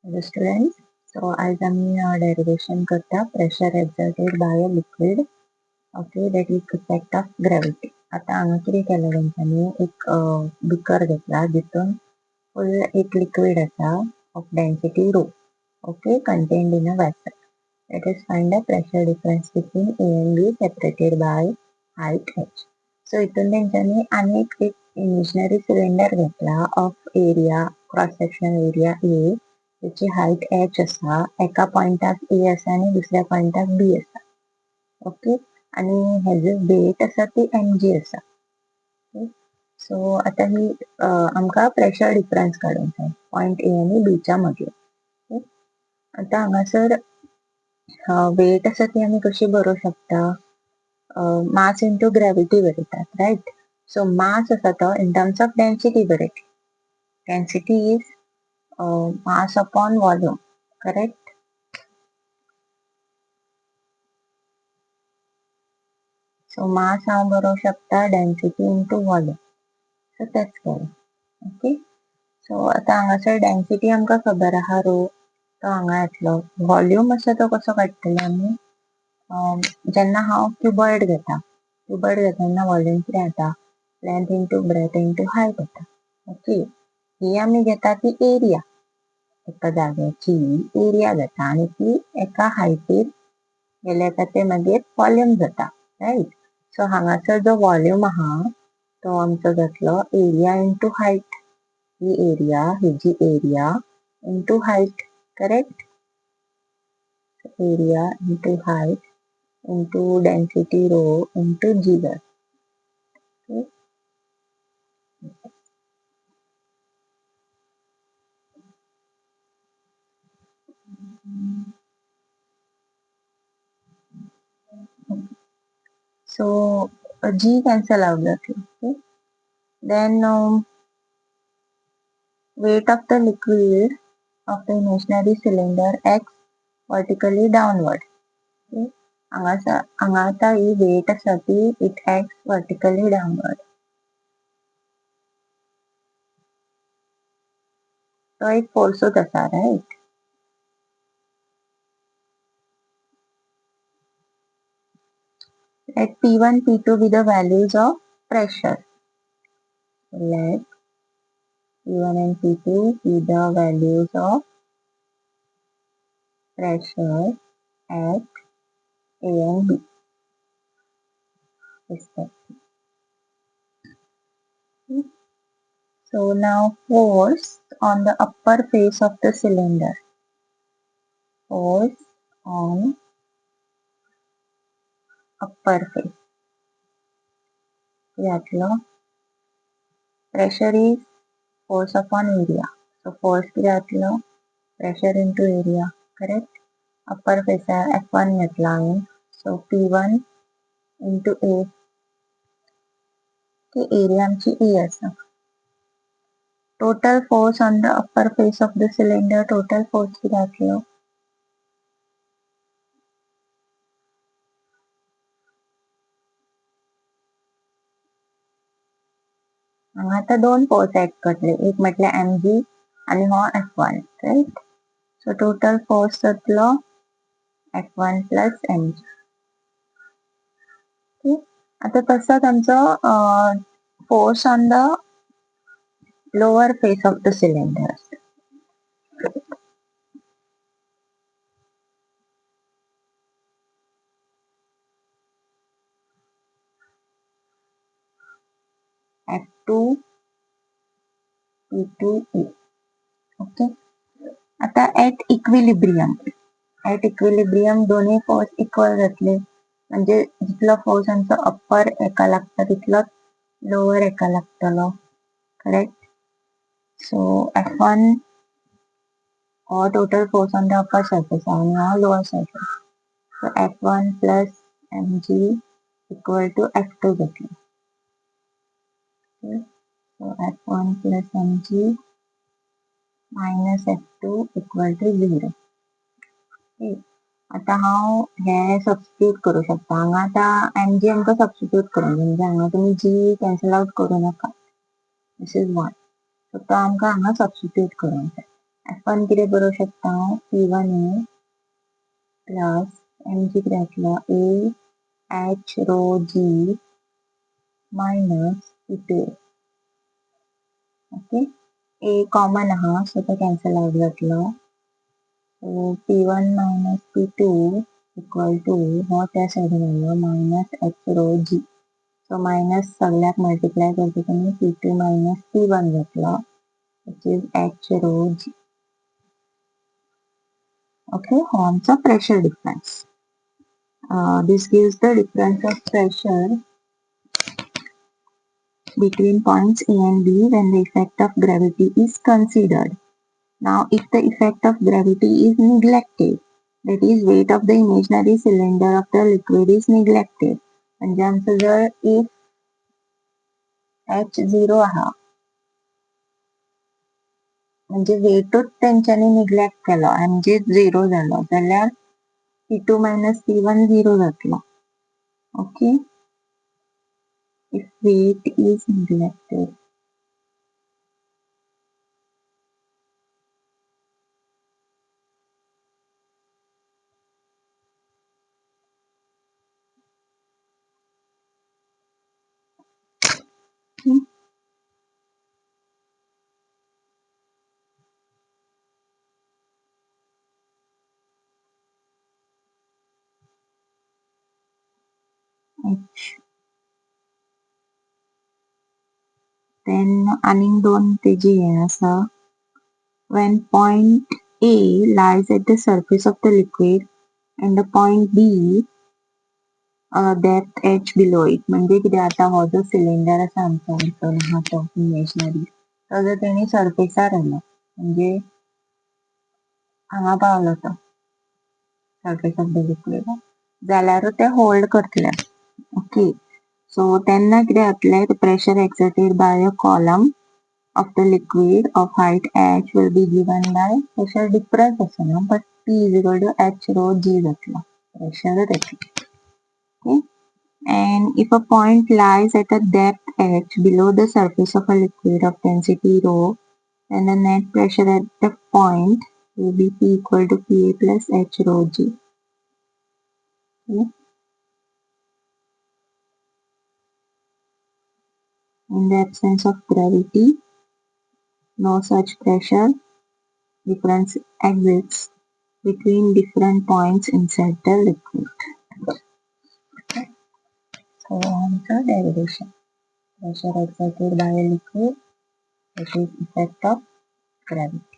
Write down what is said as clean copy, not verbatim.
Hello students. So आज आम्ही derivation करता pressure exerted by a liquid. Okay, that is effect of gravity. आता हांगा कितें केलें तेंच्यांनी एक बिकर घेतला जितून फुल एक लिक्विड आसा of density rho. Okay, contained in a vessel. Let us find the pressure difference between A and B separated by height h. So इथून तेंच्यांनी आनीक एक imaginary cylinder घेतला of area cross sectional area A. त्याची height h असा, एका पॉइंटाक A असा आणि दुसऱ्या पॉइंटाक B असा. ओके, आणि हेजो वेट असा ती mg असा. सो आता ही आमकां प्रेशर डिफरन्स काडूंक जाय पॉइंट A आणि B च्या मदलो. आता हांगासर वेट असा ती आमी कशी बरोवंक शकता, मास इंटू ग्रॅव्हिटी बरयतात, रायट. सो मास असा तो इन टर्म्स ऑफ डेन्सिटी बरयता. Density is mass upon volume, correct? So mass हांव बरोवंक शकता density into volume. So तेच केलें. ओके, सो आता हांगासर डेन्सिटी आमकां खबर आहा रो, तो हांगा येतलो. वॉल्यूम आसा तो कसो काडटले आमी, जेन्ना हांव क्युबॉइड घेता तेन्ना वॉल्यूम कितें जाता, length into breadth into height येता. ओके, ही आमी घेता ती एरिया, एका जाग्याची एरिया जाता आणि ती एका हायटीर गेल्या ते मागीर वॉल्यूम जाता, रायट. सो हांगासर जो वॉल्यूम आहा तो आमचो जातलो एरिया इंटू हायट. ही एरिया, हिजी area into height, correct. Area into height into density rho into G वर. So G cancel out जातलो. Okay, then weight of the liquid of the imaginary cylinder acts vertically downward. Okay, हांगा आता ही weight आसा ती it acts vertically downward. तो एक फोर्सूच आसा, riot. Let P1, P2 be the values of pressure. Let P1 and P2 be the values of pressure at A and B, respectively. So now force on the upper face of the cylinder. Force on upper face. यातलो pressure is force upon area. So force किती जातलो, pressure into area, correct. Upper face F1 घेतला हांवें. So P1 into A. की area आमची A आसा. Total force on the upper face of the cylinder, total force किती जातलो, हांगा आतां दोन फोर्स ऍड करतले, एक म्हटल्यार mg आणि हो F1, riot. So total force जातलो F1 प्लस mg. आता तसोच आमचो force on the lower face of the cylinder. F2 P2E. Okay, आता एट इक्विलिब्रियम दोन्ही फोर्स इक्वल जातले, म्हणजे जितलो फोर्स आमचो अप्पर एका लागता तितलोच लोअर एका लागतलो, करेक्ट. सो F1 हो total force on the upper surface आणि हो lower surface. So F1 plus mg equal to F2 जातलो. So F1 plus mg minus F2 equal to 0. Okay. आता हांव हे सबस्टिट्यूट करूं शकता. हांगा आतां mg आमकां सबस्टिट्यूट करूंक जाय, म्हणजे हांगा तुमी g कॅन्सल आउट करूं नाका. This is 1. सो तो आमकां हांगा सबस्टिट्यूट करूंक जाय. आपण किती करू शकता P1A प्लस mg घातलं A H rho G minus P2. Okay, A common हा सो तो कॅन्सल आउट जातलो. सो P1 minus P2 equal to हो त्या साईडीन आलो minus H rho G. So minus सगळ्याक मल्टिप्लाय करता तुम्ही P2 मायनस P1 जातलो which is H rho G. Okay, हो आमचा pressure difference. This gives the difference of pressure between points A and B when the effect of gravity is considered. Now, if the effect of gravity is neglected, that is, weight of the imaginary cylinder of the liquid is neglected. म्हणजे आमचं जर if H0 हा म्हणजे वेटच तेंच्यांनी neglect केलो आणि म्हणजे 0 झालो जाल्यार P2 minus P1 0 जातलो. Okay, if weight is neglected. Okay. Then aning दोन तेजी हे आसा. When point A lies at the surface of the liquid and the point B depth h below it. म्हणजे कितें आता हो जो सिलिंडर आसा आमचो भितर हा तो इमेजनरी तो जर तेणी सरफेसार आयलो म्हणजे हांगा पावलो तो surface of the liquid जाल्यार ते होल्ड करतले. ओके, सो तेन्ना कितें जातलें the pressure exerted by a column of the liquid of height h will be given by pressure difference असना but P is equal to H rho G जातला pressure Techi. Okay, and if a point lies at a depth h below the surface of a liquid of density rho, then the net pressure at the point will be P equal to PA plus H rho G. Okay. In the absence of gravity, no such pressure difference exists between different points inside the liquid. Okay. So on the derivation, pressure exerted by a liquid, that is effect of gravity.